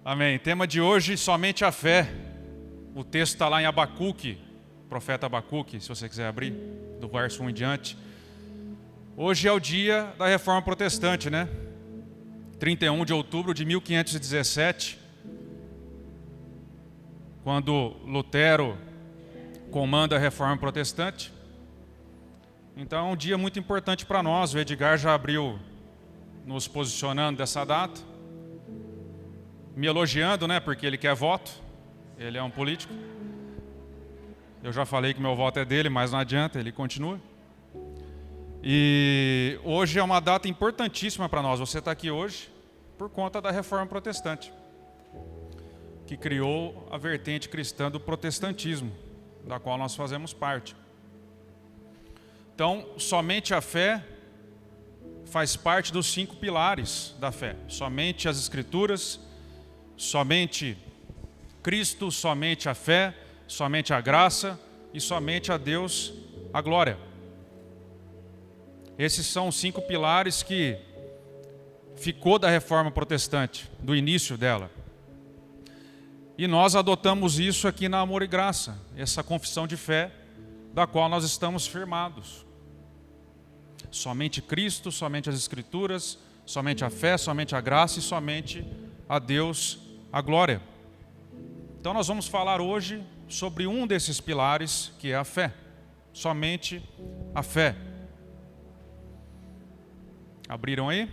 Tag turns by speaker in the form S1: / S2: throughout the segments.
S1: Amém. Tema de hoje, somente a fé. O texto está lá em Abacuque, profeta Abacuque, se você quiser abrir, do verso 1 em diante. Hoje é o dia da Reforma Protestante, né? 31 de outubro de 1517, quando Lutero comanda a Reforma Protestante. Então é um dia muito importante para nós. O Edgar já abriu nos posicionando dessa data, me elogiando, né? Porque ele quer voto, ele é um político. Eu já falei que meu voto é dele, mas não adianta, ele continua. E hoje é uma data importantíssima para nós. Você está aqui hoje por conta da Reforma Protestante, que criou a vertente cristã do protestantismo, da qual nós fazemos parte. Então, somente a fé faz parte dos 5 pilares da fé. Somente as Escrituras, somente Cristo, somente a fé, somente a graça e somente a Deus a glória. Esses são os 5 pilares que ficou da Reforma Protestante, do início dela. E nós adotamos isso aqui na Amor e Graça, essa confissão de fé da qual nós estamos firmados. Somente Cristo, somente as Escrituras, somente a fé, somente a graça e somente a Deus a glória. Então nós vamos falar hoje sobre um desses pilares, que é a fé. Somente a fé. Abriram aí?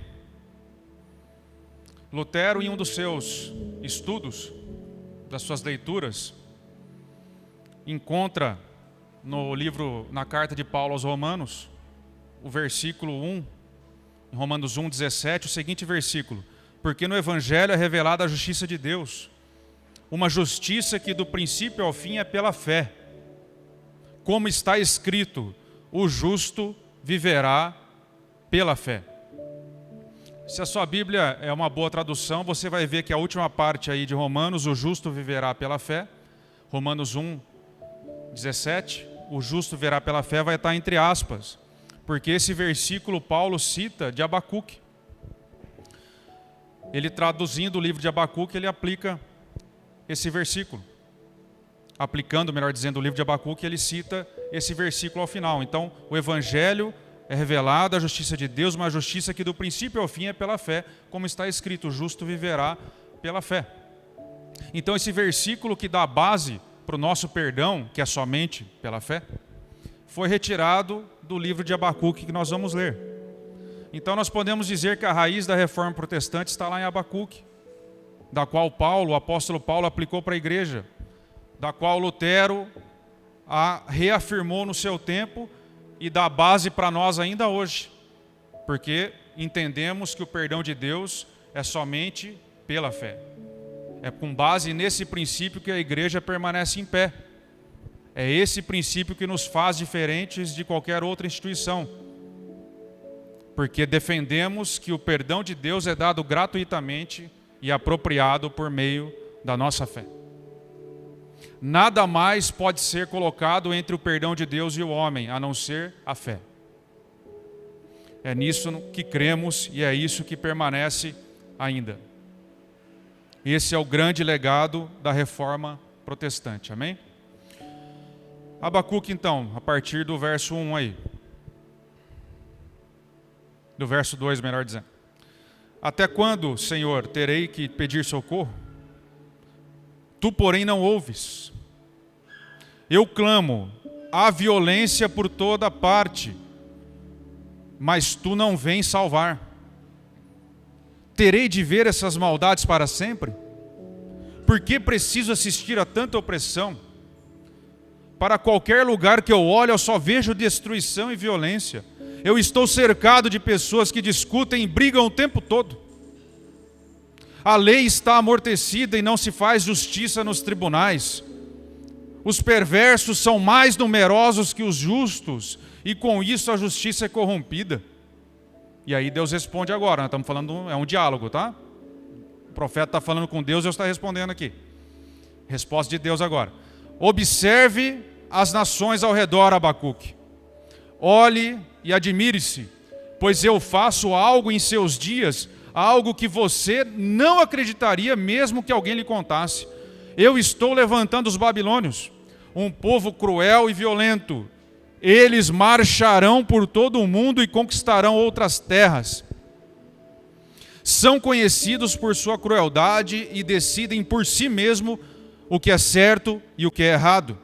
S1: Lutero, em um dos seus estudos, das suas leituras, encontra no livro, na carta de Paulo aos Romanos, o versículo 1, em Romanos 1, 17, o seguinte versículo: porque no Evangelho é revelada a justiça de Deus, uma justiça que do princípio ao fim é pela fé. Como está escrito, o justo viverá pela fé. Se a sua Bíblia é uma boa tradução, você vai ver que a última parte aí de Romanos, o justo viverá pela fé. Romanos 1, 17, o justo viverá pela fé, vai estar entre aspas, porque esse versículo Paulo cita de Abacuque. Ele, traduzindo o livro de Abacuque, ele aplica esse versículo. Aplicando, melhor dizendo, o livro de Abacuque, ele cita esse versículo ao final. Então, o Evangelho é revelada a justiça de Deus, uma justiça que do princípio ao fim é pela fé, como está escrito, o justo viverá pela fé. Então esse versículo que dá base para o nosso perdão, que é somente pela fé, foi retirado do livro de Abacuque que nós vamos ler. Então nós podemos dizer que a raiz da Reforma Protestante está lá em Abacuque, da qual o apóstolo Paulo aplicou para a igreja, da qual Lutero a reafirmou no seu tempo e dá base para nós ainda hoje, porque entendemos que o perdão de Deus é somente pela fé. É com base nesse princípio que a igreja permanece em pé. É esse princípio que nos faz diferentes de qualquer outra instituição, porque defendemos que o perdão de Deus é dado gratuitamente e apropriado por meio da nossa fé. Nada mais pode ser colocado entre o perdão de Deus e o homem, a não ser a fé. É nisso que cremos e é isso que permanece ainda. Esse é o grande legado da Reforma Protestante, amém? Abacuque, então, a partir do verso 1 aí. Do verso 2, melhor dizendo. Até quando, Senhor, terei que pedir socorro? Tu, porém, não ouves. Eu clamo, há violência por toda parte, mas tu não vens salvar. Terei de ver essas maldades para sempre? Por que preciso assistir a tanta opressão? Para qualquer lugar que eu olho, eu só vejo destruição e violência. Eu estou cercado de pessoas que discutem e brigam o tempo todo. A lei está amortecida e não se faz justiça nos tribunais. Os perversos são mais numerosos que os justos, e com isso a justiça é corrompida. E aí Deus responde agora, nós estamos falando, é um diálogo, tá? O profeta está falando com Deus, Deus está respondendo aqui. Resposta de Deus agora. Observe as nações ao redor, Abacuque. Olhe e admire-se, pois eu faço algo em seus dias, algo que você não acreditaria mesmo que alguém lhe contasse. Eu estou levantando os babilônios, um povo cruel e violento. Eles marcharão por todo o mundo e conquistarão outras terras. São conhecidos por sua crueldade e decidem por si mesmo o que é certo e o que é errado.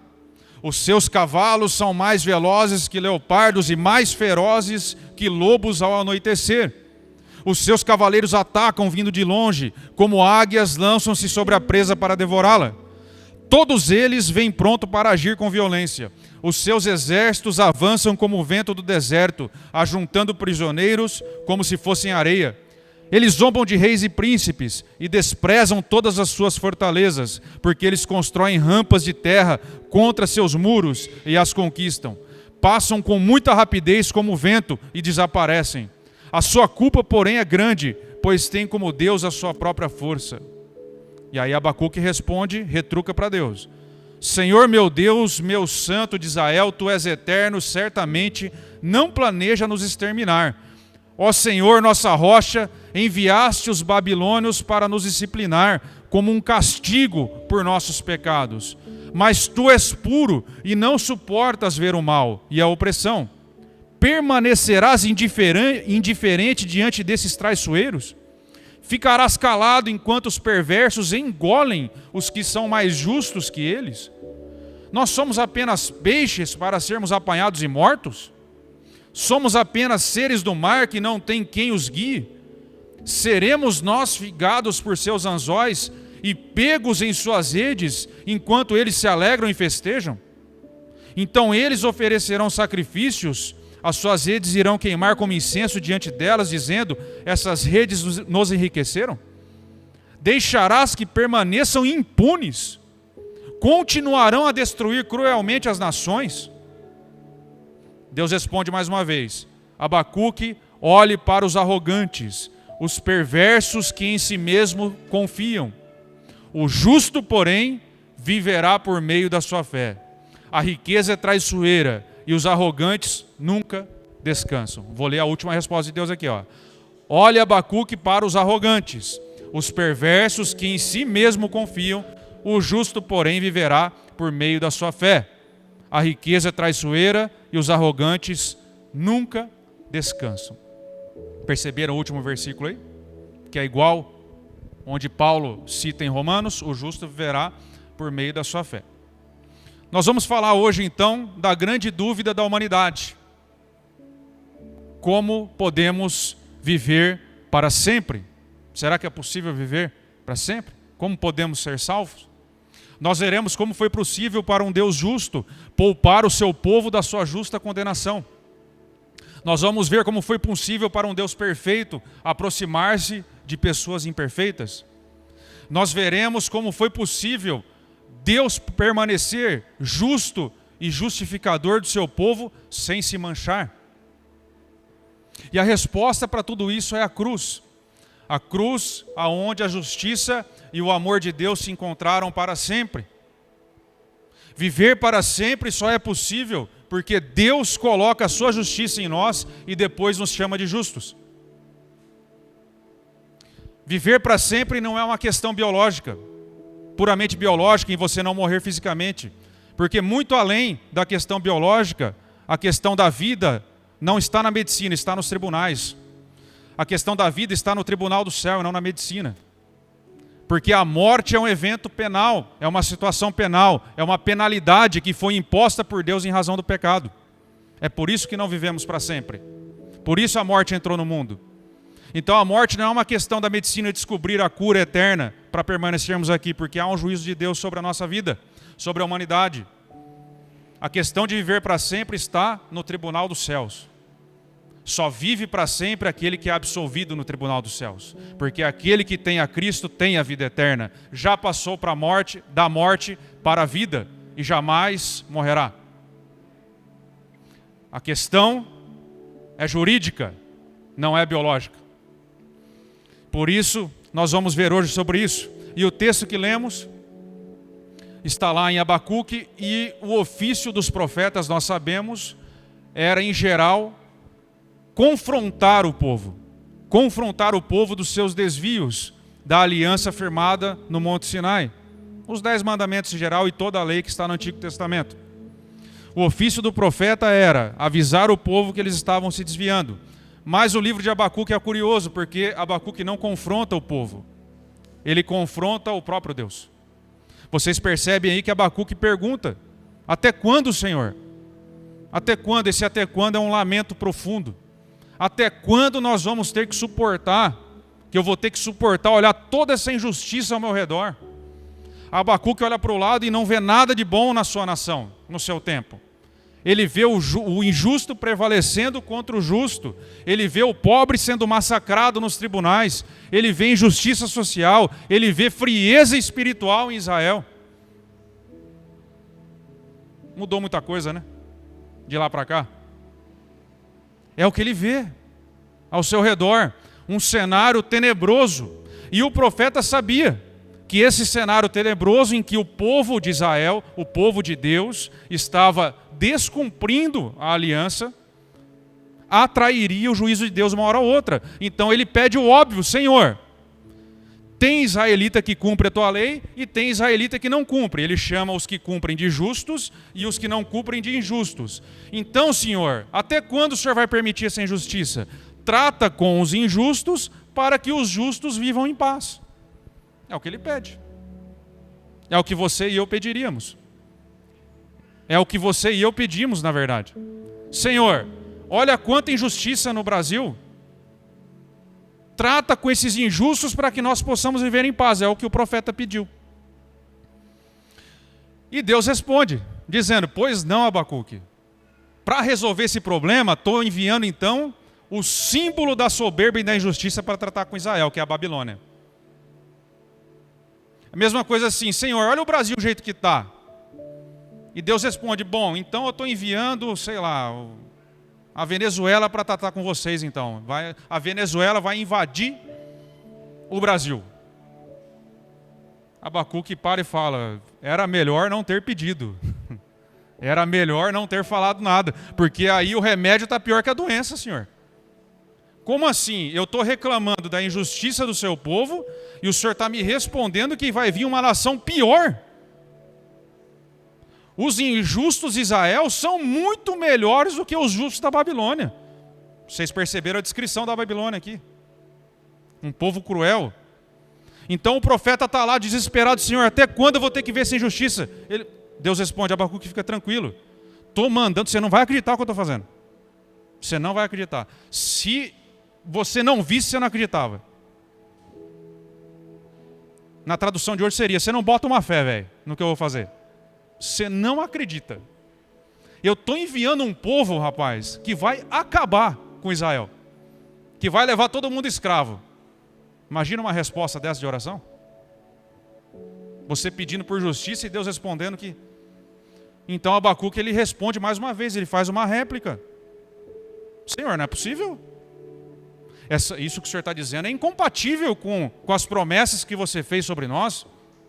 S1: Os seus cavalos são mais velozes que leopardos e mais ferozes que lobos ao anoitecer. Os seus cavaleiros atacam vindo de longe, como águias lançam-se sobre a presa para devorá-la. Todos eles vêm pronto para agir com violência. Os seus exércitos avançam como o vento do deserto, ajuntando prisioneiros como se fossem areia. Eles zombam de reis e príncipes e desprezam todas as suas fortalezas, porque eles constroem rampas de terra contra seus muros e as conquistam. Passam com muita rapidez como o vento e desaparecem. A sua culpa, porém, é grande, pois tem como Deus a sua própria força. E aí Abacuque responde, retruca para Deus. Senhor meu Deus, meu santo de Israel, tu és eterno, certamente não planeja nos exterminar. Ó Senhor, nossa rocha, enviaste os babilônios para nos disciplinar, como um castigo por nossos pecados. Mas tu és puro e não suportas ver o mal e a opressão. Permanecerás indiferente diante desses traiçoeiros? Ficarás calado enquanto os perversos engolem os que são mais justos que eles? Nós somos apenas peixes para sermos apanhados e mortos? Somos apenas seres do mar que não tem quem os guie? Seremos nós figados por seus anzóis e pegos em suas redes, enquanto eles se alegram e festejam? Então eles oferecerão sacrifícios, as suas redes irão queimar como incenso diante delas, dizendo, essas redes nos enriqueceram? Deixarás que permaneçam impunes? Continuarão a destruir cruelmente as nações? Deus responde mais uma vez, Abacuque, olhe para os arrogantes, os perversos que em si mesmo confiam. O justo, porém, viverá por meio da sua fé. A riqueza é traiçoeira e os arrogantes nunca descansam. Vou ler a última resposta de Deus aqui. Olhe Abacuque para os arrogantes, os perversos que em si mesmo confiam. O justo, porém, viverá por meio da sua fé. A riqueza é traiçoeira e os arrogantes nunca descansam. Perceberam o último versículo aí? Que é igual onde Paulo cita em Romanos, o justo viverá por meio da sua fé. Nós vamos falar hoje então da grande dúvida da humanidade. Como podemos viver para sempre? Será que é possível viver para sempre? Como podemos ser salvos? Nós veremos como foi possível para um Deus justo poupar o seu povo da sua justa condenação. Nós vamos ver como foi possível para um Deus perfeito aproximar-se de pessoas imperfeitas. Nós veremos como foi possível Deus permanecer justo e justificador do seu povo sem se manchar. E a resposta para tudo isso é a cruz. A cruz aonde a justiça e o amor de Deus se encontraram para sempre. Viver para sempre só é possível porque Deus coloca a sua justiça em nós e depois nos chama de justos. Viver para sempre não é uma questão biológica, puramente biológica, em você não morrer fisicamente. Porque muito além da questão biológica, a questão da vida não está na medicina, está nos tribunais. A questão da vida está no tribunal do céu e não na medicina. Porque a morte é um evento penal, é uma situação penal, é uma penalidade que foi imposta por Deus em razão do pecado. É por isso que não vivemos para sempre. Por isso a morte entrou no mundo. Então a morte não é uma questão da medicina descobrir a cura eterna para permanecermos aqui, porque há um juízo de Deus sobre a nossa vida, sobre a humanidade. A questão de viver para sempre está no tribunal dos céus. Só vive para sempre aquele que é absolvido no tribunal dos céus. Porque aquele que tem a Cristo tem a vida eterna. Já passou para a morte, da morte para a vida e jamais morrerá. A questão é jurídica, não é biológica. Por isso, nós vamos ver hoje sobre isso. E o texto que lemos está lá em Abacuque, e o ofício dos profetas, nós sabemos, era em geral confrontar o povo. confrontar o povo dos seus desvios da aliança firmada no Monte Sinai. Os 10 mandamentos em geral e toda a lei que está no Antigo Testamento. O ofício do profeta era avisar o povo que eles estavam se desviando. Mas o livro de Abacuque é curioso, porque Abacuque não confronta o povo. Ele confronta o próprio Deus. Vocês percebem aí que Abacuque pergunta: até quando, Senhor? Até quando? Esse até quando é um lamento profundo. Até quando nós vamos ter que suportar, que eu vou ter que suportar olhar toda essa injustiça ao meu redor? Abacuque olha para o lado e não vê nada de bom na sua nação, no seu tempo. Ele vê o injusto prevalecendo contra o justo. Ele vê o pobre sendo massacrado nos tribunais. Ele vê injustiça social. Ele vê frieza espiritual em Israel. Mudou muita coisa, né? De lá para cá. É o que ele vê ao seu redor. Um cenário tenebroso. E o profeta sabia que esse cenário tenebroso em que o povo de Israel, o povo de Deus, estava descumprindo a aliança, atrairia o juízo de Deus uma hora ou outra. Então ele pede o óbvio: Senhor, tem israelita que cumpre a tua lei e tem israelita que não cumpre. Ele chama os que cumprem de justos e os que não cumprem de injustos. Então, Senhor, até quando o Senhor vai permitir essa injustiça? Trata com os injustos para que os justos vivam em paz. É o que ele pede. É o que você e eu pediríamos. É o que você e eu pedimos, na verdade. Senhor, olha quanta injustiça no Brasil. Trata com esses injustos para que nós possamos viver em paz. É o que o profeta pediu. E Deus responde, dizendo: pois não, Abacuque. Para resolver esse problema, estou enviando então o símbolo da soberba e da injustiça para tratar com Israel, que é a Babilônia. A mesma coisa assim: Senhor, olha o Brasil do jeito que está. E Deus responde: bom, então eu estou enviando, sei lá, a Venezuela para tratar com vocês então. A Venezuela vai invadir o Brasil. Abacuque para e fala: era melhor não ter pedido. Era melhor não ter falado nada, porque aí o remédio está pior que a doença, Senhor. Como assim? Eu estou reclamando da injustiça do seu povo e o Senhor está me respondendo que vai vir uma nação pior. Os injustos de Israel são muito melhores do que os justos da Babilônia. Vocês perceberam a descrição da Babilônia aqui? Um povo cruel. Então o profeta está lá desesperado: Senhor, até quando eu vou ter que ver essa injustiça? Deus responde: Abacuque, fica tranquilo. Estou mandando, você não vai acreditar no que eu estou fazendo. Você não vai acreditar. Se você não visse, você não acreditava. Na tradução de hoje seria: você não bota uma fé, velho, no que eu vou fazer. Você não acredita. Eu estou enviando um povo, rapaz, que vai acabar com Israel. Que vai levar todo mundo escravo. Imagina uma resposta dessa de oração. Você pedindo por justiça e Deus respondendo que... Então Abacuque, ele responde mais uma vez, ele faz uma réplica. Senhor, não é possível? Isso que o Senhor está dizendo é incompatível com as promessas que você fez sobre nós,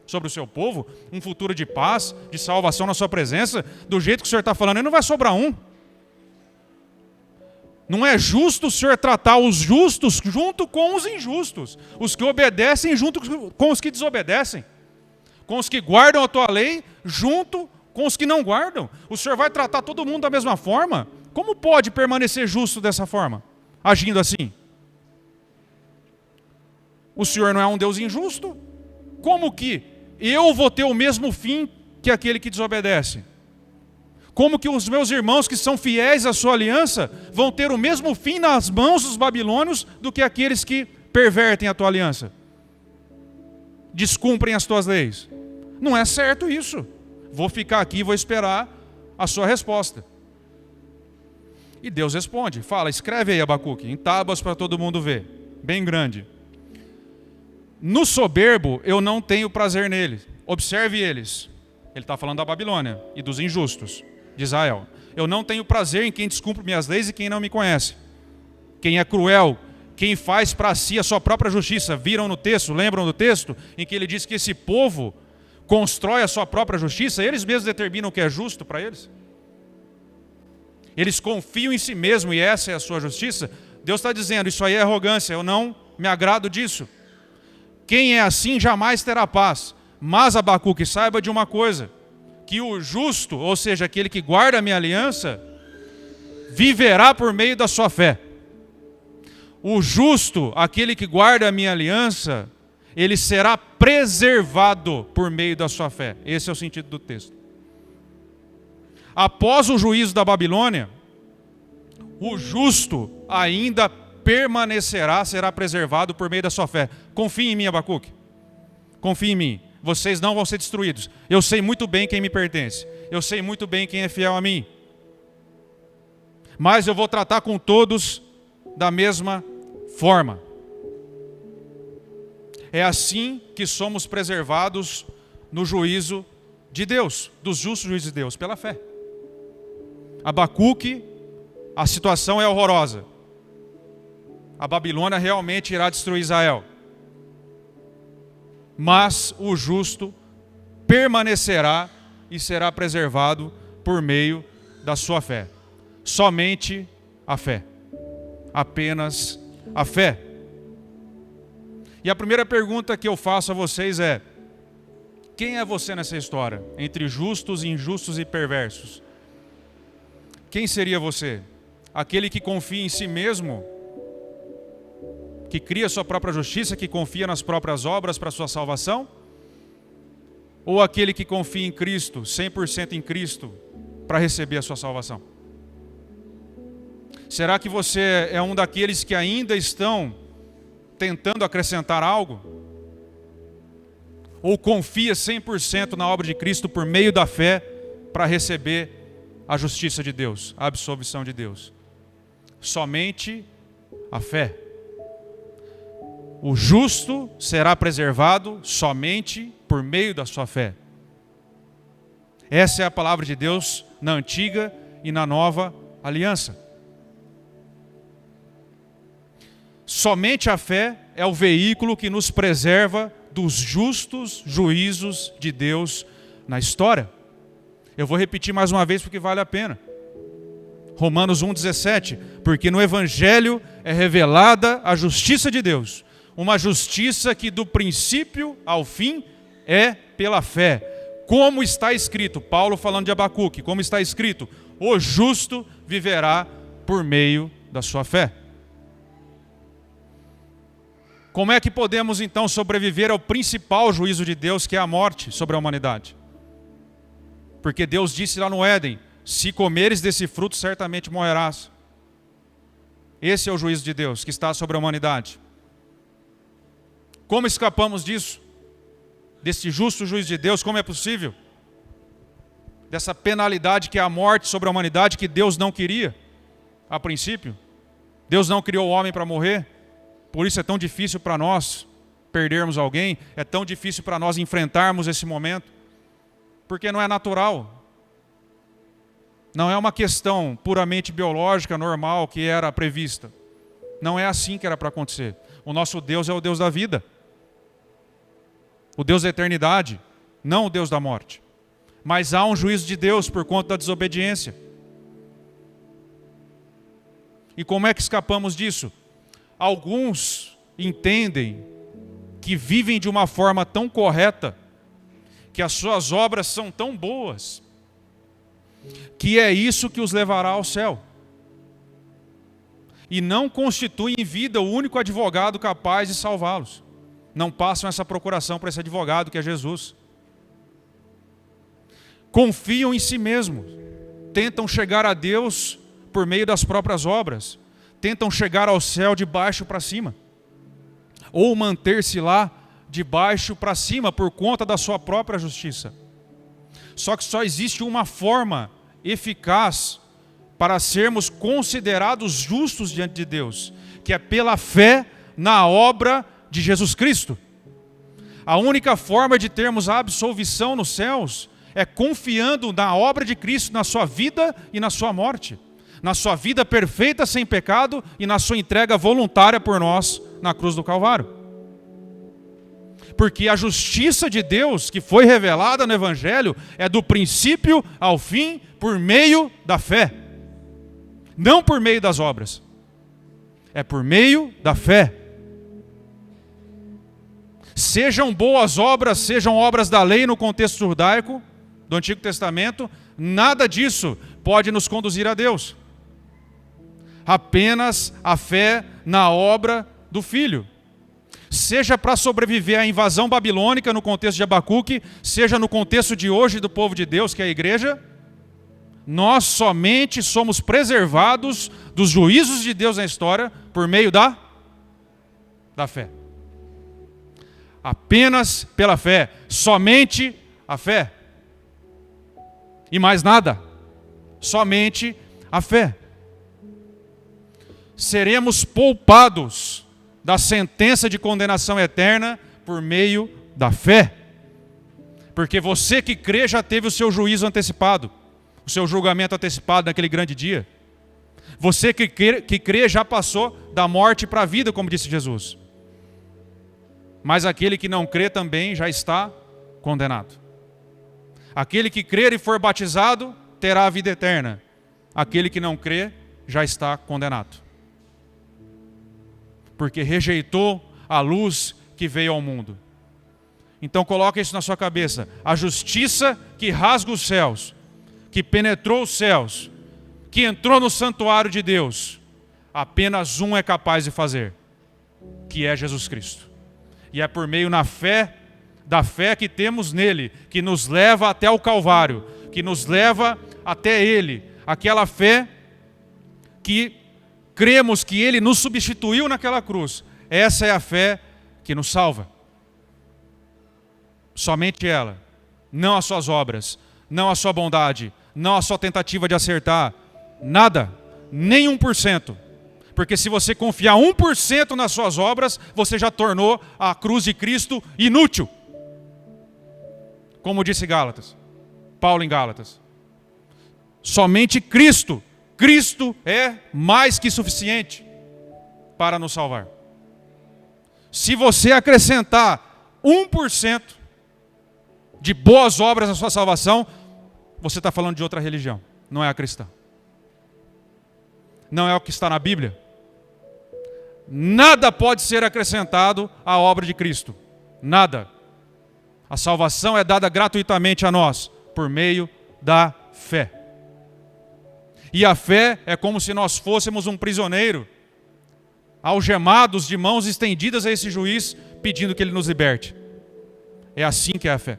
S1: sobre o seu povo, um futuro de paz, de salvação na sua presença. Do jeito que o Senhor está falando, aí não vai sobrar um. Não é justo o Senhor tratar os justos junto com os injustos, os que obedecem junto com os que desobedecem, com os que guardam a tua lei junto com os que não guardam. O Senhor vai tratar todo mundo da mesma forma? Como pode permanecer justo dessa forma, agindo assim? O Senhor não é um Deus injusto? Como que eu vou ter o mesmo fim que aquele que desobedece? Como que os meus irmãos que são fiéis à sua aliança vão ter o mesmo fim nas mãos dos babilônios do que aqueles que pervertem a tua aliança? Descumprem as tuas leis. Não é certo isso. Vou ficar aqui e vou esperar a sua resposta. E Deus responde, fala: escreve aí, Abacuque, em tábuas para todo mundo ver, bem grande. No soberbo eu não tenho prazer neles. Observe eles. Ele está falando da Babilônia e dos injustos de Israel. Eu não tenho prazer em quem descumpre minhas leis e quem não me conhece. Quem é cruel, quem faz para si a sua própria justiça. Viram no texto, lembram do texto? Em que ele diz que esse povo constrói a sua própria justiça. Eles mesmos determinam o que é justo para eles. Eles confiam em si mesmos e essa é a sua justiça. Deus está dizendo, isso aí é arrogância, eu não me agrado disso. Quem é assim jamais terá paz. Mas, Abacuque, saiba de uma coisa, que o justo, ou seja, aquele que guarda a minha aliança, viverá por meio da sua fé. O justo, aquele que guarda a minha aliança, ele será preservado por meio da sua fé. Esse é o sentido do texto. Após o juízo da Babilônia, o justo ainda permanecerá, será preservado por meio da sua fé. Confie em mim, Abacuque. Confie em mim. Vocês não vão ser destruídos. Eu sei muito bem quem me pertence. Eu sei muito bem quem é fiel a mim. Mas eu vou tratar com todos da mesma forma. É assim que somos preservados no juízo de Deus, dos justos juízos de Deus, pela fé. Abacuque, a situação é horrorosa. A Babilônia realmente irá destruir Israel. Mas o justo permanecerá e será preservado por meio da sua fé. Somente a fé. Apenas a fé. E a primeira pergunta que eu faço a vocês é: quem é você nessa história? Entre justos, injustos e perversos. Quem seria você? Aquele que confia em si mesmo? Que cria sua própria justiça, que confia nas próprias obras para sua salvação? Ou aquele que confia em Cristo, 100% em Cristo, para receber a sua salvação? Será que você é um daqueles que ainda estão tentando acrescentar algo? Ou confia 100% na obra de Cristo por meio da fé para receber a justiça de Deus, a absolvição de Deus? Somente a fé. O justo será preservado somente por meio da sua fé. Essa é a palavra de Deus na antiga e na nova aliança. Somente a fé é o veículo que nos preserva dos justos juízos de Deus na história. Eu vou repetir mais uma vez porque vale a pena. Romanos 1,17, porque no Evangelho é revelada a justiça de Deus, uma justiça que do princípio ao fim é pela fé. Como está escrito, Paulo falando de Abacuque, como está escrito, o justo viverá por meio da sua fé. Como é que podemos então sobreviver ao principal juízo de Deus, que é a morte sobre a humanidade? Porque Deus disse lá no Éden, se comeres desse fruto, certamente morrerás. Esse é o juízo de Deus que está sobre a humanidade. Como escapamos disso? Desse justo juízo de Deus, como é possível? Dessa penalidade que é a morte sobre a humanidade, que Deus não queria, a princípio. Deus não criou o homem para morrer, por isso é tão difícil para nós perdermos alguém, é tão difícil para nós enfrentarmos esse momento, porque não é natural. Não é uma questão puramente biológica, normal, que era prevista. Não é assim que era para acontecer. O nosso Deus é o Deus da vida. O Deus da eternidade, não o Deus da morte. Mas há um juízo de Deus por conta da desobediência. E como é que escapamos disso? Alguns entendem que vivem de uma forma tão correta, que as suas obras são tão boas, que é isso que os levará ao céu. E não constituem em vida o único advogado capaz de salvá-los. Não passam essa procuração para esse advogado que é Jesus. Confiam em si mesmos. Tentam chegar a Deus por meio das próprias obras. Tentam chegar ao céu de baixo para cima. Ou manter-se lá de baixo para cima por conta da sua própria justiça. Só que só existe uma forma eficaz para sermos considerados justos diante de Deus, que é pela fé na obra de Jesus Cristo. A única forma de termos a absolvição nos céus é confiando na obra de Cristo, na sua vida e na sua morte, na sua vida perfeita sem pecado e na sua entrega voluntária por nós na cruz do Calvário. Porque a justiça de Deus que foi revelada no Evangelho é do princípio ao fim por meio da fé, não por meio das obras. É por meio da fé. Sejam boas obras, sejam obras da lei no contexto judaico, do Antigo Testamento, nada disso pode nos conduzir a Deus. Apenas a fé na obra do Filho. Seja para sobreviver à invasão babilônica no contexto de Abacuque, seja no contexto de hoje do povo de Deus, que é a igreja, nós somente somos preservados dos juízos de Deus na história por meio da fé. Apenas pela fé, somente a fé. E mais nada, somente a fé. Seremos poupados da sentença de condenação eterna por meio da fé. Porque você que crê já teve o seu juízo antecipado, o seu julgamento antecipado naquele grande dia. Você que crê já passou da morte para a vida, como disse Jesus. Mas aquele que não crê também já está condenado. Aquele que crer e for batizado terá a vida eterna. Aquele que não crê já está condenado. Porque rejeitou a luz que veio ao mundo. Então coloque isso na sua cabeça. A justiça que rasga os céus, que penetrou os céus, que entrou no santuário de Deus, apenas um é capaz de fazer, que é Jesus Cristo. E é por meio da fé que temos nele, que nos leva até o Calvário, que nos leva até ele. Aquela fé que cremos que ele nos substituiu naquela cruz. Essa é a fé que nos salva. Somente ela, não as suas obras, não a sua bondade, não a sua tentativa de acertar, nada, nem 1%. Porque se você confiar 1% nas suas obras, você já tornou a cruz de Cristo inútil. Como disse Gálatas, Paulo em Gálatas. Somente Cristo é mais que suficiente para nos salvar. Se você acrescentar 1% de boas obras na sua salvação, você está falando de outra religião, não é a cristã. Não é o que está na Bíblia. Nada pode ser acrescentado à obra de Cristo. Nada. A salvação é dada gratuitamente a nós, por meio da fé. E a fé é como se nós fôssemos um prisioneiro, algemados de mãos estendidas a esse juiz, pedindo que ele nos liberte. É assim que é a fé.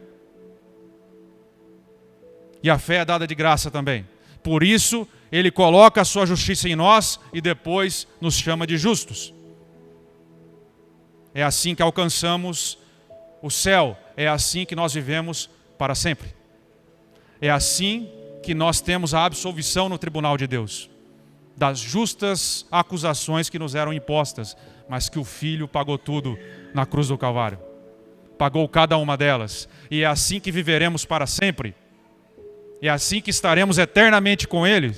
S1: E a fé é dada de graça também. Por isso, ele coloca a sua justiça em nós e depois nos chama de justos. É assim que alcançamos o céu. É assim que nós vivemos para sempre. É assim que nós temos a absolvição no tribunal de Deus. Das justas acusações que nos eram impostas, mas que o Filho pagou tudo na cruz do Calvário. Pagou cada uma delas. E é assim que viveremos para sempre. É assim que estaremos eternamente com Ele.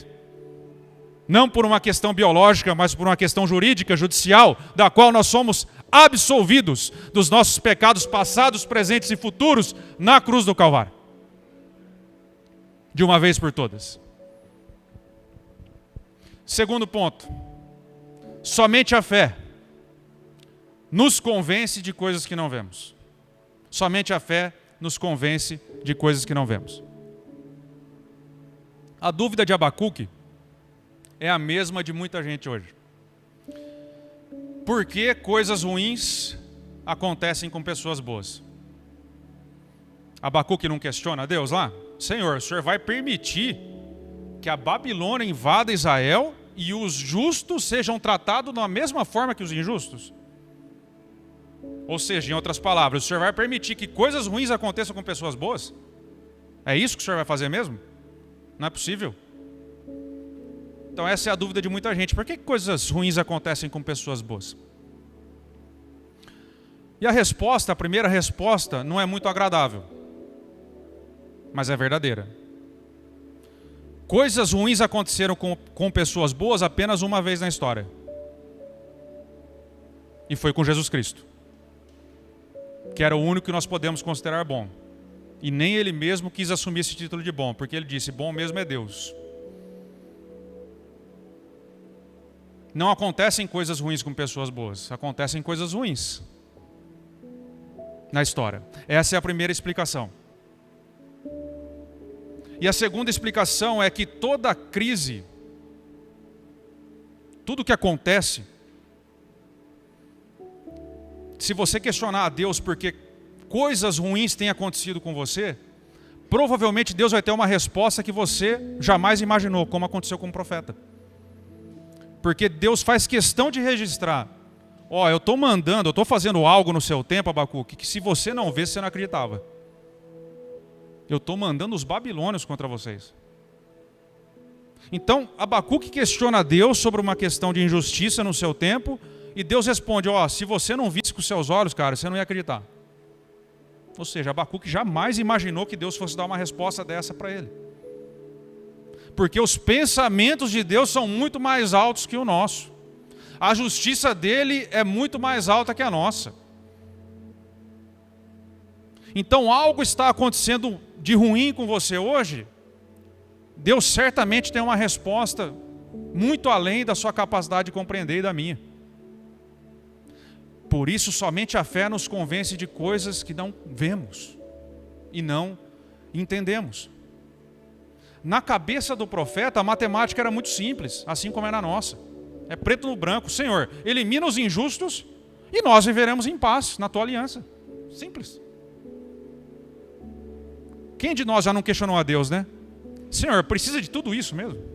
S1: Não por uma questão biológica, mas por uma questão jurídica, judicial, da qual nós somos absolvidos dos nossos pecados passados, presentes e futuros na cruz do Calvário. De uma vez por todas. Segundo ponto. Somente a fé nos convence de coisas que não vemos. Somente a fé nos convence de coisas que não vemos. A dúvida de Abacuque é a mesma de muita gente hoje. Por que coisas ruins acontecem com pessoas boas? Abacuque não questiona Deus lá? Senhor, o Senhor vai permitir que a Babilônia invada Israel e os justos sejam tratados da mesma forma que os injustos? Ou seja, em outras palavras, o Senhor vai permitir que coisas ruins aconteçam com pessoas boas? É isso que o Senhor vai fazer mesmo? Não é possível. Então essa é a dúvida de muita gente. Por que coisas ruins acontecem com pessoas boas? E a primeira resposta, não é muito agradável. Mas é verdadeira. Coisas ruins aconteceram com pessoas boas apenas uma vez na história. E foi com Jesus Cristo. Que era o único que nós podemos considerar bom. E nem ele mesmo quis assumir esse título de bom, porque ele disse, bom mesmo é Deus. Não acontecem coisas ruins com pessoas boas, acontecem coisas ruins na história. Essa é a primeira explicação. E a segunda explicação é que toda crise, tudo que acontece, se você questionar a Deus porque coisas ruins têm acontecido com você, provavelmente Deus vai ter uma resposta que você jamais imaginou, como aconteceu com o profeta. Porque Deus faz questão de registrar. Ó, eu estou fazendo algo no seu tempo, Abacuque, que se você não vê, você não acreditava. Eu estou mandando os babilônios contra vocês. Então, Abacuque questiona a Deus sobre uma questão de injustiça no seu tempo, e Deus responde, ó, se você não visse com os seus olhos, cara, você não ia acreditar. Ou seja, Abacuque jamais imaginou que Deus fosse dar uma resposta dessa para ele. Porque os pensamentos de Deus são muito mais altos que o nosso. A justiça dele é muito mais alta que a nossa. Então algo está acontecendo de ruim com você hoje, Deus certamente tem uma resposta muito além da sua capacidade de compreender e da minha. Por isso, somente a fé nos convence de coisas que não vemos e não entendemos. Na cabeça do profeta, a matemática era muito simples, assim como é na nossa. É preto no branco. Senhor, elimina os injustos e nós viveremos em paz na tua aliança. Simples. Quem de nós já não questionou a Deus, né? Senhor, precisa de tudo isso mesmo?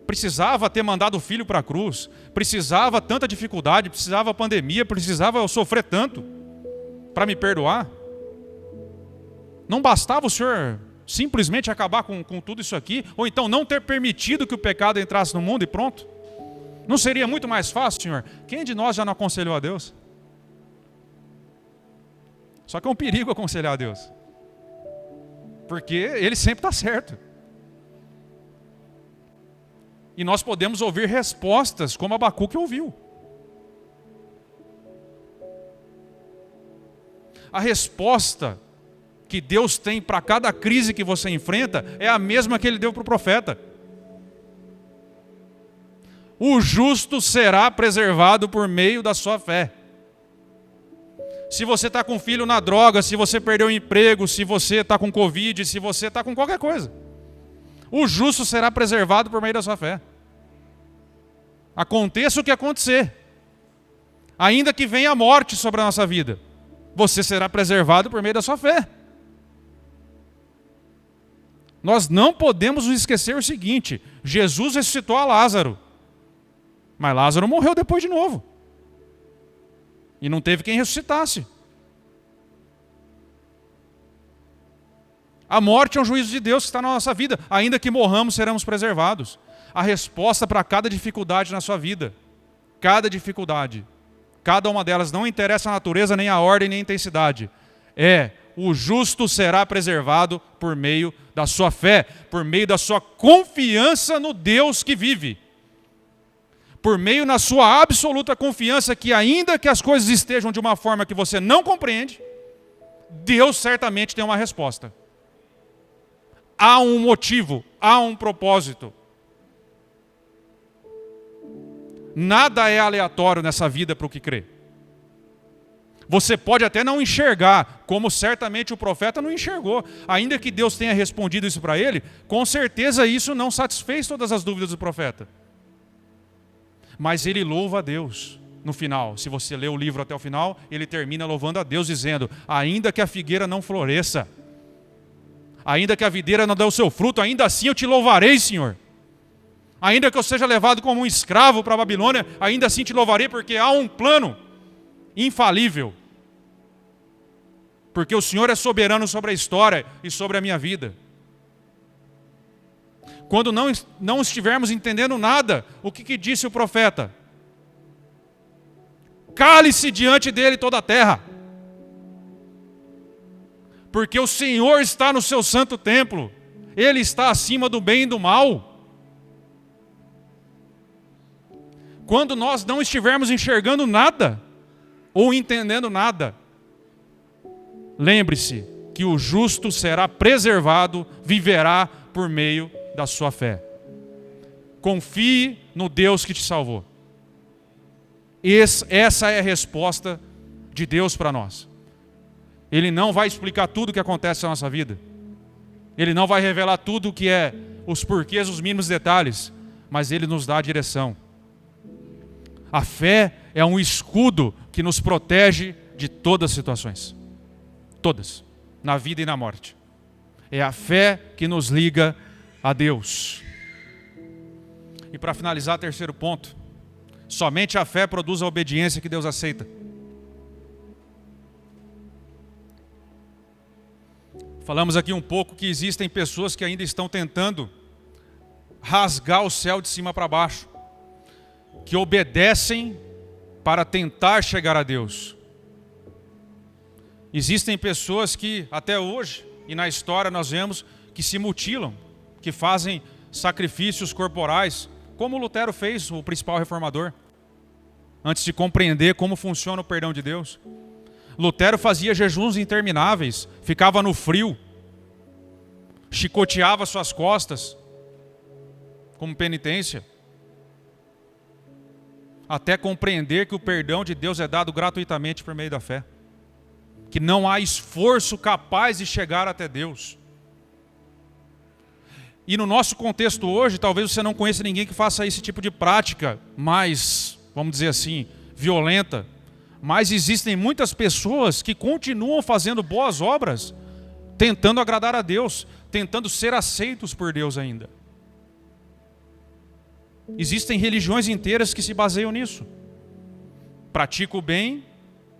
S1: Precisava ter mandado o filho para a cruz, precisava tanta dificuldade, precisava pandemia, precisava eu sofrer tanto para me perdoar? Não bastava o Senhor simplesmente acabar com tudo isso aqui, ou então não ter permitido que o pecado entrasse no mundo e pronto? Não seria muito mais fácil, Senhor? Quem de nós já não aconselhou a Deus? Só que é um perigo aconselhar a Deus, porque Ele sempre está certo. E nós podemos ouvir respostas como Abacuque ouviu. A resposta que Deus tem para cada crise que você enfrenta é a mesma que Ele deu para o profeta. O justo será preservado por meio da sua fé. Se você está com filho na droga, se você perdeu o emprego, se você está com Covid, se você está com qualquer coisa, o justo será preservado por meio da sua fé. Aconteça o que acontecer, ainda que venha a morte sobre a nossa vida, você será preservado por meio da sua fé. Nós não podemos nos esquecer o seguinte: Jesus ressuscitou a Lázaro, mas Lázaro morreu depois de novo. E não teve quem ressuscitasse. A morte é um juízo de Deus que está na nossa vida. Ainda que morramos, seremos preservados. A resposta para cada dificuldade na sua vida, cada dificuldade, cada uma delas, não interessa a natureza, nem a ordem, nem a intensidade, o justo será preservado por meio da sua fé, por meio da sua confiança no Deus que vive. Por meio na sua absoluta confiança que ainda que as coisas estejam de uma forma que você não compreende, Deus certamente tem uma resposta. Há um motivo, há um propósito. Nada é aleatório nessa vida para o que crê. Você pode até não enxergar, como certamente o profeta não enxergou. Ainda que Deus tenha respondido isso para ele, com certeza isso não satisfez todas as dúvidas do profeta. Mas ele louva a Deus no final. Se você ler o livro até o final, ele termina louvando a Deus, dizendo: ainda que a figueira não floresça, ainda que a videira não dê o seu fruto, ainda assim eu te louvarei, Senhor. Ainda que eu seja levado como um escravo para a Babilônia, ainda assim te louvarei, porque há um plano infalível. Porque o Senhor é soberano sobre a história e sobre a minha vida. Quando não estivermos entendendo nada, o que disse o profeta? Cale-se diante dele toda a terra, porque o Senhor está no seu santo templo, Ele está acima do bem e do mal. Quando nós não estivermos enxergando nada, ou entendendo nada, lembre-se que o justo será preservado, viverá por meio da sua fé. Confie no Deus que te salvou. Essa é a resposta de Deus para nós. Ele não vai explicar tudo o que acontece na nossa vida. Ele não vai revelar tudo o que é os porquês, os mínimos detalhes. Mas Ele nos dá a direção. A fé é um escudo que nos protege de todas as situações. Todas. Na vida e na morte. É a fé que nos liga a Deus. E para finalizar, terceiro ponto. Somente a fé produz a obediência que Deus aceita. Falamos aqui um pouco que existem pessoas que ainda estão tentando rasgar o céu de cima para baixo. Que obedecem para tentar chegar a Deus. Existem pessoas que até hoje, e na história nós vemos, que se mutilam, que fazem sacrifícios corporais, como Lutero fez, o principal reformador, antes de compreender como funciona o perdão de Deus. Lutero fazia jejuns intermináveis, ficava no frio, chicoteava suas costas, como penitência, até compreender que o perdão de Deus é dado gratuitamente por meio da fé. Que não há esforço capaz de chegar até Deus. E no nosso contexto hoje, talvez você não conheça ninguém que faça esse tipo de prática mais, vamos dizer assim, violenta. Mas existem muitas pessoas que continuam fazendo boas obras, tentando agradar a Deus, tentando ser aceitos por Deus ainda. Existem religiões inteiras que se baseiam nisso. Pratico o bem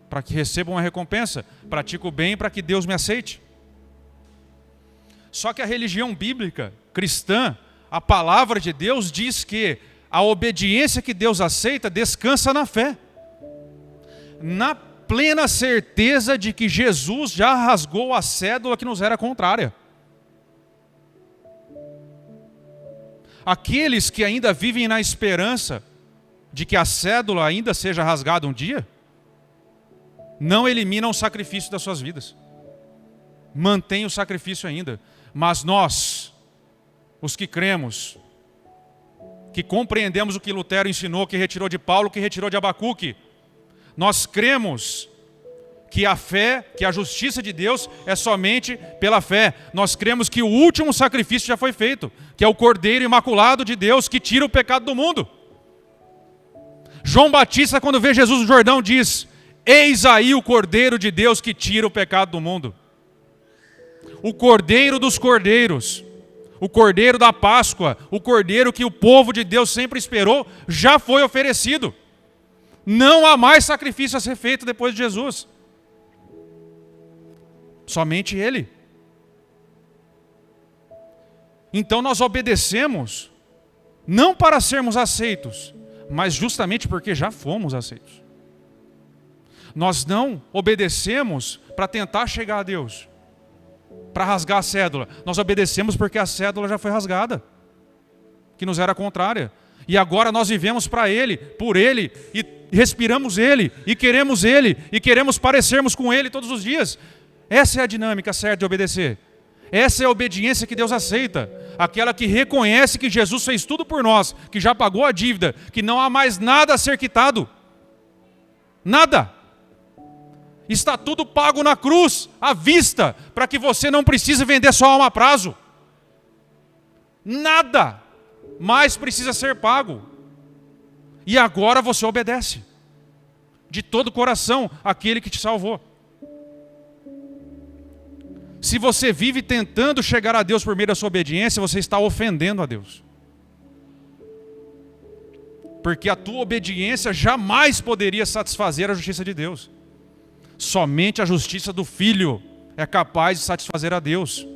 S1: para que receba uma recompensa. Pratico o bem para que Deus me aceite. Só que a religião bíblica, cristã, a palavra de Deus diz que a obediência que Deus aceita descansa na fé. Na plena certeza de que Jesus já rasgou a cédula que nos era contrária. Aqueles que ainda vivem na esperança de que a cédula ainda seja rasgada um dia, não eliminam o sacrifício das suas vidas. Mantém o sacrifício ainda. Mas nós, os que cremos, que compreendemos o que Lutero ensinou, que retirou de Paulo, que retirou de Abacuque, nós cremos que a fé, que a justiça de Deus é somente pela fé. Nós cremos que o último sacrifício já foi feito, que é o Cordeiro Imaculado de Deus que tira o pecado do mundo. João Batista, quando vê Jesus no Jordão, diz: eis aí o Cordeiro de Deus que tira o pecado do mundo. O Cordeiro dos Cordeiros, o Cordeiro da Páscoa, o Cordeiro que o povo de Deus sempre esperou, já foi oferecido. Não há mais sacrifício a ser feito depois de Jesus. Somente Ele. Então nós obedecemos, não para sermos aceitos, mas justamente porque já fomos aceitos. Nós não obedecemos para tentar chegar a Deus, para rasgar a cédula. Nós obedecemos porque a cédula já foi rasgada, que nos era contrária. E agora nós vivemos para Ele, por Ele, e respiramos Ele, e queremos parecermos com Ele todos os dias. Essa é a dinâmica certa de obedecer. Essa é a obediência que Deus aceita. Aquela que reconhece que Jesus fez tudo por nós, que já pagou a dívida, que não há mais nada a ser quitado. Nada. Está tudo pago na cruz, à vista, para que você não precise vender sua alma a prazo. Nada mais precisa ser pago. E agora você obedece. De todo o coração, àquele que te salvou. Se você vive tentando chegar a Deus por meio da sua obediência, você está ofendendo a Deus. Porque a tua obediência jamais poderia satisfazer a justiça de Deus. Somente a justiça do Filho é capaz de satisfazer a Deus.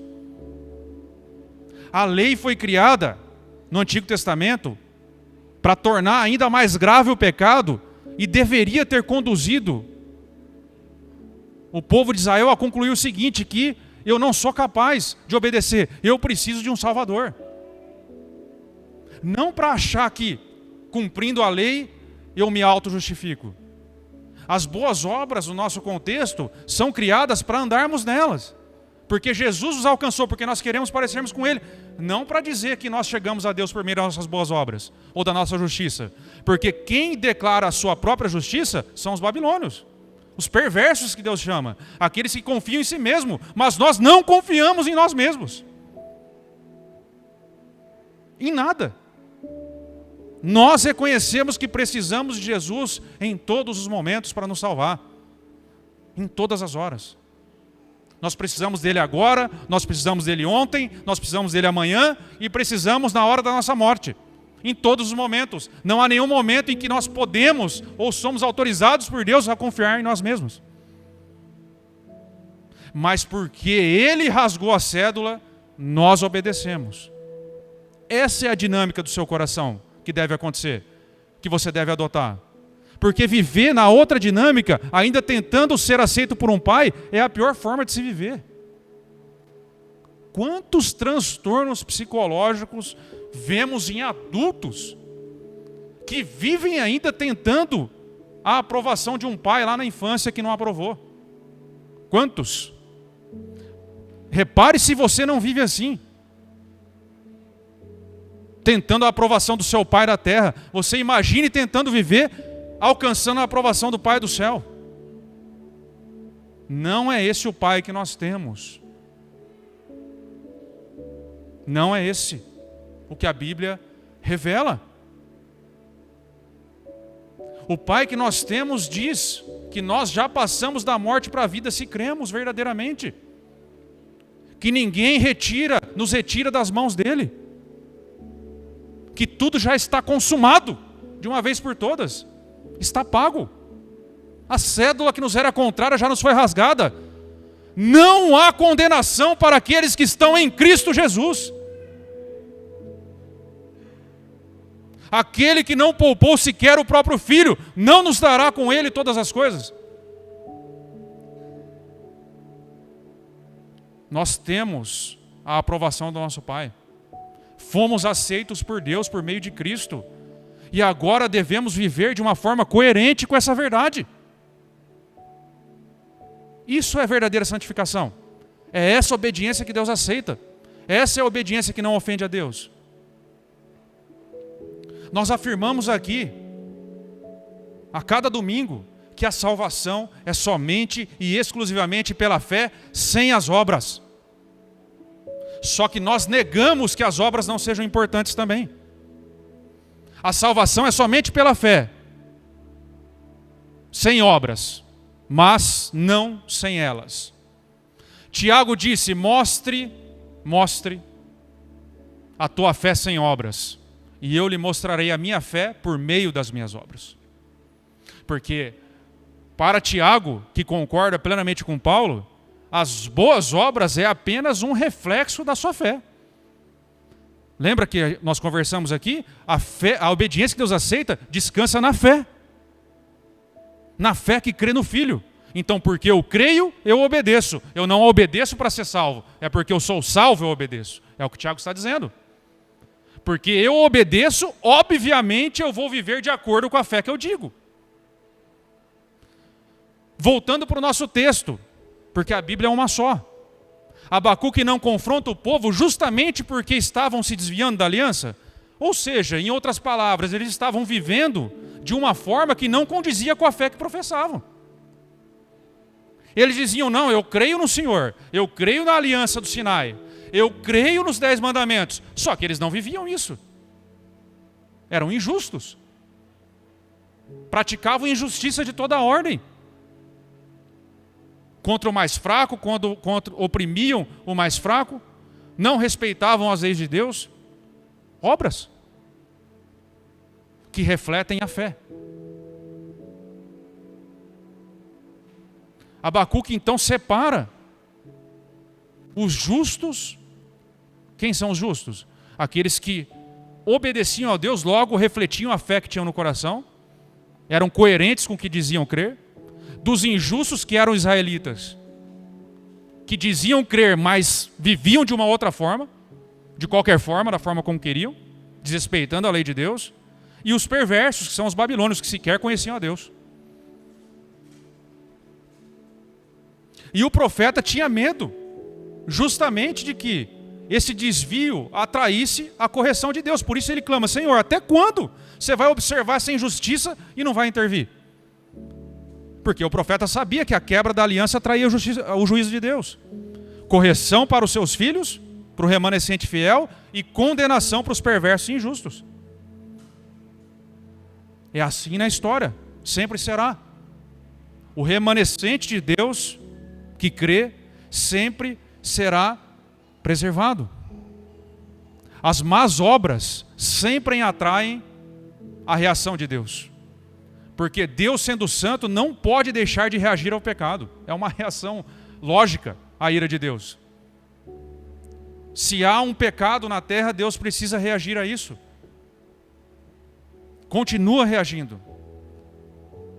S1: A lei foi criada no Antigo Testamento para tornar ainda mais grave o pecado e deveria ter conduzido o povo de Israel a concluir o seguinte, que eu não sou capaz de obedecer, eu preciso de um Salvador. Não para achar que, cumprindo a lei, eu me auto-justifico. As boas obras, no nosso contexto, são criadas para andarmos nelas, Porque Jesus nos alcançou, porque nós queremos parecermos com Ele. Não para dizer que nós chegamos a Deus por meio das nossas boas obras, ou da nossa justiça. Porque quem declara a sua própria justiça são os babilônios. Os perversos que Deus chama. Aqueles que confiam em si mesmo, mas nós não confiamos em nós mesmos. Em nada. Nós reconhecemos que precisamos de Jesus em todos os momentos para nos salvar. Em todas as horas. Nós precisamos dele agora, nós precisamos dele ontem, nós precisamos dele amanhã e precisamos na hora da nossa morte. Em todos os momentos. Não há nenhum momento em que nós podemos ou somos autorizados por Deus a confiar em nós mesmos. Mas porque Ele rasgou a cédula, nós obedecemos. Essa é a dinâmica do seu coração que deve acontecer, que você deve adotar. Porque viver na outra dinâmica, ainda tentando ser aceito por um pai, é a pior forma de se viver. Quantos transtornos psicológicos vemos em adultos que vivem ainda tentando a aprovação de um pai lá na infância que não aprovou? Quantos? Repare se você não vive assim. Tentando a aprovação do seu pai da terra. Você imagine tentando viver alcançando a aprovação do Pai do céu. Não é esse o Pai que nós temos. Não é esse o que a Bíblia revela. O Pai que nós temos diz que nós já passamos da morte para a vida se cremos verdadeiramente. Que ninguém nos retira das mãos dele. Que tudo já está consumado de uma vez por todas. Está pago. A cédula que nos era contrária já nos foi rasgada. Não há condenação para aqueles que estão em Cristo Jesus. Aquele que não poupou sequer o próprio Filho, não nos dará com Ele todas as coisas. Nós temos a aprovação do nosso Pai. Fomos aceitos por Deus por meio de Cristo. E agora devemos viver de uma forma coerente com essa verdade. Isso é verdadeira santificação. É essa obediência que Deus aceita. Essa é a obediência que não ofende a Deus. Nós afirmamos aqui, a cada domingo, que a salvação é somente e exclusivamente pela fé, sem as obras. Só que nós negamos que as obras não sejam importantes também. A salvação é somente pela fé, sem obras, mas não sem elas. Tiago disse, mostre a tua fé sem obras, e eu lhe mostrarei a minha fé por meio das minhas obras. Porque para Tiago, que concorda plenamente com Paulo, as boas obras é apenas um reflexo da sua fé. Lembra que nós conversamos aqui? A obediência que Deus aceita descansa na fé. Na fé que crê no Filho. Então, porque eu creio, eu obedeço. Eu não obedeço para ser salvo. É porque eu sou salvo, eu obedeço. É o que o Tiago está dizendo. Porque eu obedeço, obviamente eu vou viver de acordo com a fé que eu digo. Voltando para o nosso texto, porque a Bíblia é uma só. Abacuque não confronta o povo justamente porque estavam se desviando da aliança. Ou seja, em outras palavras, eles estavam vivendo de uma forma que não condizia com a fé que professavam. Eles diziam, não, eu creio no Senhor, eu creio na aliança do Sinai, eu creio nos 10 mandamentos. Só que eles não viviam isso. Eram injustos. Praticavam injustiça de toda a ordem. Contra o mais fraco, quando oprimiam o mais fraco, não respeitavam as leis de Deus. Obras que refletem a fé. Abacuque então separa os justos. Quem são os justos? Aqueles que obedeciam a Deus, logo refletiam a fé que tinham no coração, eram coerentes com o que diziam crer. Dos injustos, que eram israelitas, que diziam crer, mas viviam de uma outra forma, de qualquer forma, da forma como queriam, desrespeitando a lei de Deus. E os perversos, que são os babilônios, que sequer conheciam a Deus. E o profeta tinha medo justamente de que esse desvio atraísse a correção de Deus. Por isso ele clama: Senhor, até quando você vai observar essa injustiça e não vai intervir? Porque o profeta sabia que a quebra da aliança atraía o juízo de Deus. Correção para os seus filhos, para o remanescente fiel, e condenação para os perversos e injustos. É assim na história, sempre será. O remanescente de Deus que crê sempre será preservado. As más obras sempre atraem a reação de Deus. Porque Deus, sendo santo, não pode deixar de reagir ao pecado. É uma reação lógica à ira de Deus. Se há um pecado na terra, Deus precisa reagir a isso. Continua reagindo.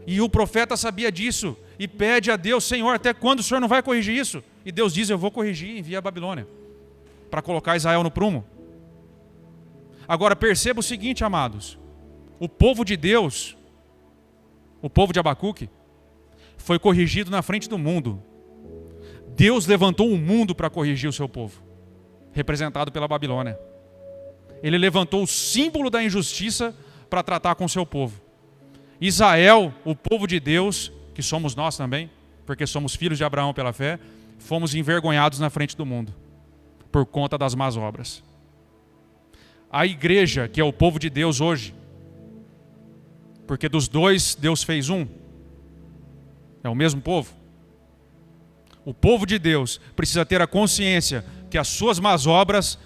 S1: E o profeta sabia disso e pede a Deus: Senhor, até quando o Senhor não vai corrigir isso? E Deus diz: eu vou corrigir e envia a Babilônia para colocar Israel no prumo. Agora perceba o seguinte, amados: o povo de Deus, o povo de Abacuque, foi corrigido na frente do mundo. Deus levantou um mundo para corrigir o seu povo, representado pela Babilônia. Ele levantou o símbolo da injustiça para tratar com o seu povo. Israel, o povo de Deus, que somos nós também, porque somos filhos de Abraão pela fé, fomos envergonhados na frente do mundo, por conta das más obras. A igreja, que é o povo de Deus hoje, porque dos dois Deus fez um, é o mesmo povo. O povo de Deus precisa ter a consciência que as suas más obras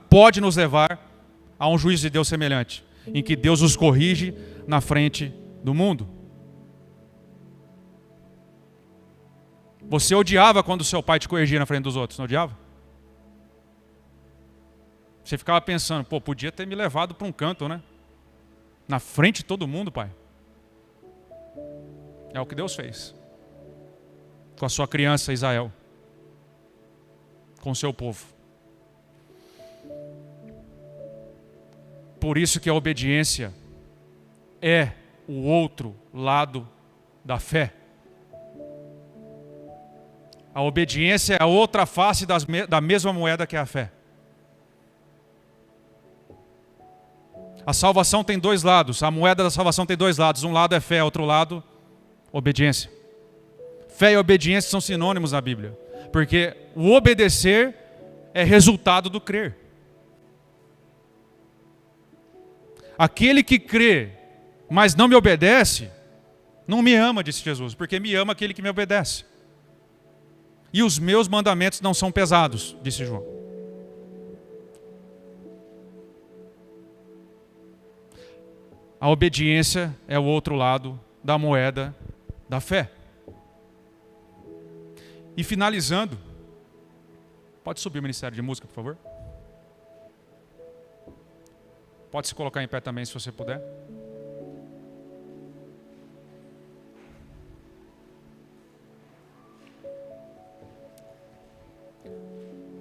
S1: pode nos levar a um juízo de Deus semelhante, em que Deus os corrige na frente do mundo. Você odiava quando seu pai te corrigia na frente dos outros, não odiava? Você ficava pensando: pô, podia ter me levado para um canto, né? Na frente de todo mundo, pai. É o que Deus fez com a sua criança Israel, com o seu povo. Por isso que a obediência é o outro lado da fé. A obediência é a outra face da mesma moeda que é a fé. A salvação tem dois lados. A moeda da salvação tem dois lados. Um lado é fé, outro lado, obediência. Fé e obediência são sinônimos na Bíblia. Porque o obedecer é resultado do crer. Aquele que crê, mas não me obedece, não me ama, disse Jesus, porque me ama aquele que me obedece. E os meus mandamentos não são pesados, disse João. A obediência é o outro lado da moeda da fé. E finalizando, pode subir o Ministério de Música, por favor? Pode se colocar em pé também, se você puder.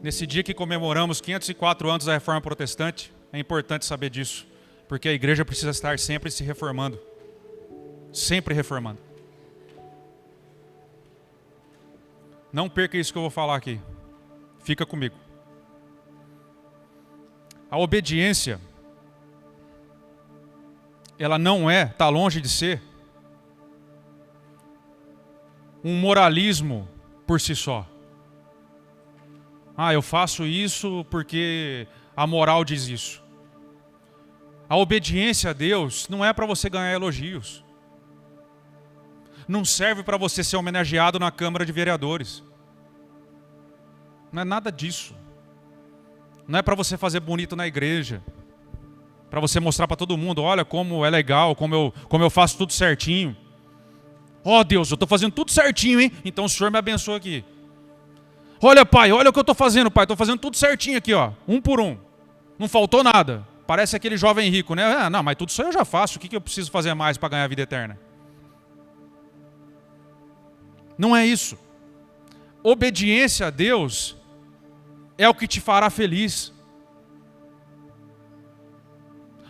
S1: Nesse dia que comemoramos 504 anos da Reforma Protestante, é importante saber disso, porque a igreja precisa estar sempre se reformando. Sempre reformando. Não perca isso que eu vou falar aqui. Fica comigo. A obediência, ela não está longe de ser um moralismo por si só. Eu faço isso porque a moral diz isso. A obediência a Deus não é para você ganhar elogios. Não serve para você ser homenageado na Câmara de Vereadores. Não é nada disso. Não é para você fazer bonito na igreja. Para você mostrar para todo mundo: olha como é legal, como eu faço tudo certinho. Deus, eu estou fazendo tudo certinho, hein? Então o Senhor me abençoa aqui. Olha, pai, olha o que eu estou fazendo, pai. Estou fazendo tudo certinho aqui, ó, um por um. Não faltou nada. Parece aquele jovem rico, né? Não, mas tudo isso eu já faço. O que eu preciso fazer mais para ganhar a vida eterna? Não é isso. Obediência a Deus é o que te fará feliz.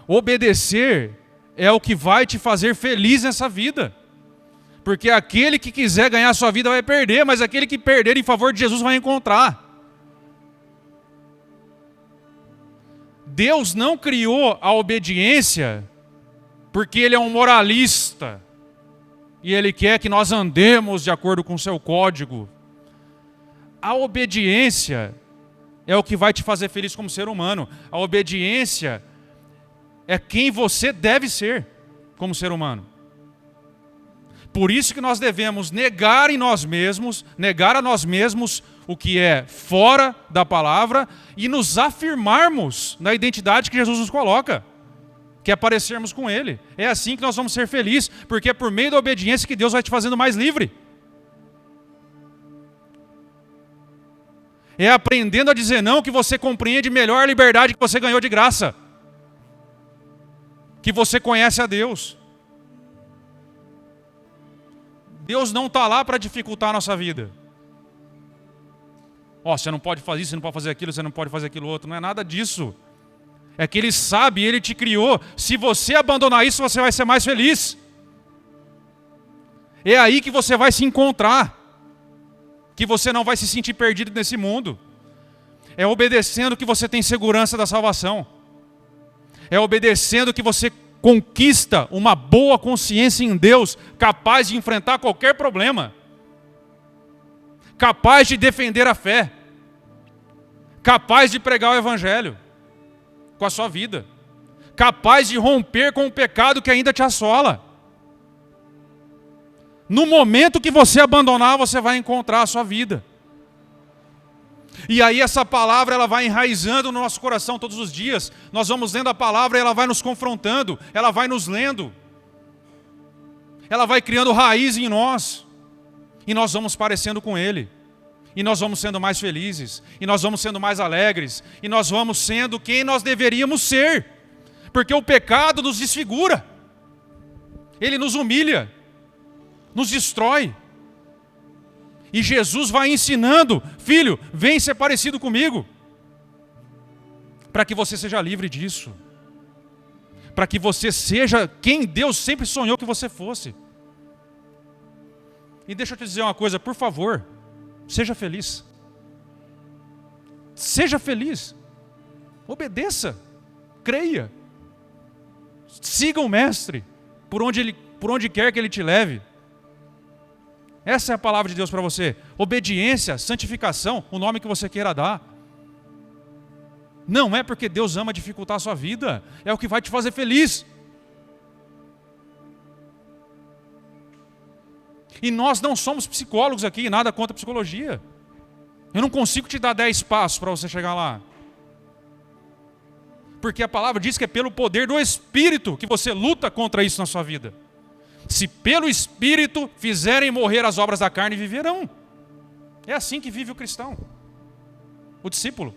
S1: Obedecer é o que vai te fazer feliz nessa vida. Porque aquele que quiser ganhar a sua vida vai perder, mas aquele que perder em favor de Jesus vai encontrar. Deus não criou a obediência porque Ele é um moralista e Ele quer que nós andemos de acordo com o seu código. A obediência é o que vai te fazer feliz como ser humano. A obediência é quem você deve ser como ser humano. Por isso que nós devemos negar a nós mesmos o que é fora da palavra e nos afirmarmos na identidade que Jesus nos coloca, que é parecermos com Ele. É assim que nós vamos ser felizes, porque é por meio da obediência que Deus vai te fazendo mais livre. É aprendendo a dizer não que você compreende melhor a liberdade que você ganhou de graça, que você conhece a Deus. Deus não está lá para dificultar a nossa vida. Você não pode fazer isso, você não pode fazer aquilo, você não pode fazer aquilo outro. Não é nada disso. É que Ele sabe, Ele te criou. Se você abandonar isso, você vai ser mais feliz. É aí que você vai se encontrar. Que você não vai se sentir perdido nesse mundo. É obedecendo que você tem segurança da salvação. É obedecendo que você conquista uma boa consciência em Deus, capaz de enfrentar qualquer problema, capaz de defender a fé, capaz de pregar o Evangelho com a sua vida, capaz de romper com o pecado que ainda te assola. No momento que você abandonar, você vai encontrar a sua vida. E aí essa palavra ela vai enraizando no nosso coração todos os dias. Nós vamos lendo a palavra e ela vai nos confrontando, ela vai nos lendo. Ela vai criando raiz em nós. E nós vamos parecendo com Ele. E nós vamos sendo mais felizes. E nós vamos sendo mais alegres. E nós vamos sendo quem nós deveríamos ser. Porque o pecado nos desfigura. Ele nos humilha. Nos destrói. E Jesus vai ensinando, filho, vem ser parecido comigo. Para que você seja livre disso. Para que você seja quem Deus sempre sonhou que você fosse. E deixa eu te dizer uma coisa, por favor, seja feliz. Seja feliz. Obedeça. Creia. Siga o Mestre, por onde quer que Ele te leve. Essa é a palavra de Deus para você. Obediência, santificação, o nome que você queira dar. Não é porque Deus ama dificultar a sua vida, é o que vai te fazer feliz. E nós não somos psicólogos aqui, nada contra a psicologia. Eu não consigo te dar 10 passos para você chegar lá. Porque a palavra diz que é pelo poder do Espírito que você luta contra isso na sua vida. Se pelo Espírito fizerem morrer as obras da carne, viverão. É assim que vive o cristão, o discípulo.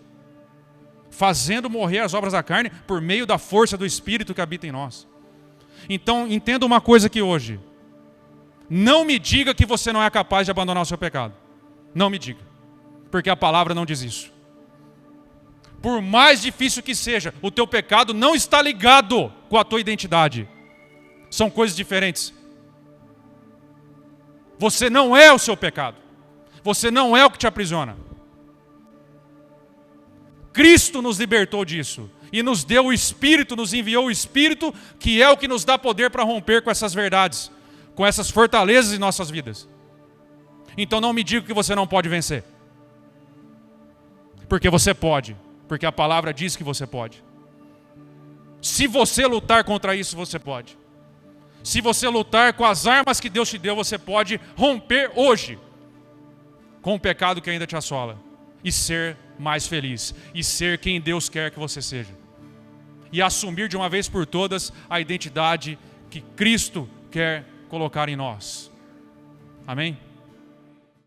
S1: Fazendo morrer as obras da carne por meio da força do Espírito que habita em nós. Então, entenda uma coisa aqui hoje. Não me diga que você não é capaz de abandonar o seu pecado. Não me diga. Porque a palavra não diz isso. Por mais difícil que seja, o teu pecado não está ligado com a tua identidade. São coisas diferentes. Você não é o seu pecado. Você não é o que te aprisiona. Cristo nos libertou disso. E nos deu o Espírito, nos enviou o Espírito, que é o que nos dá poder para romper com essas verdades, com essas fortalezas em nossas vidas. Então não me diga que você não pode vencer. Porque você pode. Porque a palavra diz que você pode. Se você lutar contra isso, você pode. Se você lutar com as armas que Deus te deu, você pode romper hoje com o pecado que ainda te assola e ser mais feliz e ser quem Deus quer que você seja e assumir de uma vez por todas a identidade que Cristo quer colocar em nós. Amém?